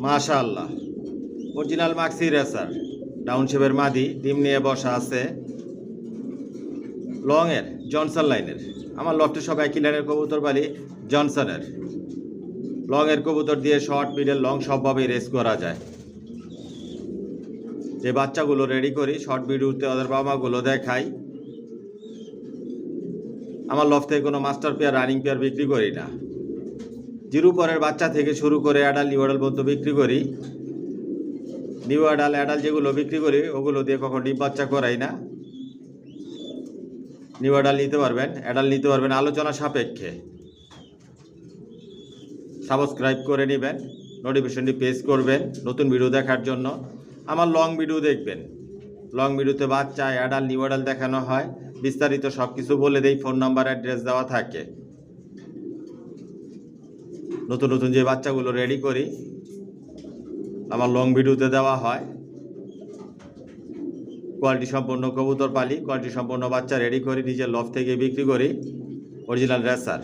মাশাআল্লাহ, original Maksi racer টাউনশিপের মাদি ডিম নিয়ে বসা আছে। লংয়ের জনসন লাইনের। আমার লফটে সব একই লাইনের কবুতর পালি, জনসনের। লংয়ের কবুতর দিয়ে শর্ট মিডল লং সবভাবেই রেস করা যায়। যে বাচ্চাগুলো রেডি করি শর্ট ভিডিওতে ওদের বাবাগুলো দেখাই। আমার লফটে কোনো মাস্টার পেয়ার রানিং পেয়ার বিক্রি করি না। জিরো পরের বাচ্চা থেকে শুরু করে অ্যাডাল নিউ অ্যাডাল পর্যন্ত বিক্রি করি। নিউ অ্যাডাল অ্যাডাল যেগুলো বিক্রি করি ওগুলো দিয়ে কখন ডিম বাচ্চা করাই না। নিউ অ্যাডাল নিতে পারবেন, অ্যাডাল নিতে পারবেন আলোচনা সাপেক্ষে। সাবস্ক্রাইব করে নেবেন, নোটিফিকেশনটি প্রেস করবেন নতুন ভিডিও দেখার জন্য। আমার লং ভিডিও দেখবেন। লং ভিডিওতে বাচ্চা অ্যাডাল নিউ অ্যাডাল দেখানো হয়, বিস্তারিত সব কিছু বলে দেই, ফোন নাম্বার অ্যাড্রেস দেওয়া থাকে। নতুন নতুন যে বাচ্চাগুলো রেডি করি আমার লং ভিডিওতে দেওয়া হয়। কোয়ালিটি সম্পন্ন কবুতর পালি, কোয়ালিটি সম্পন্ন বাচ্চা রেডি করি, নিজের লফট থেকে বিক্রি করি। Original racer.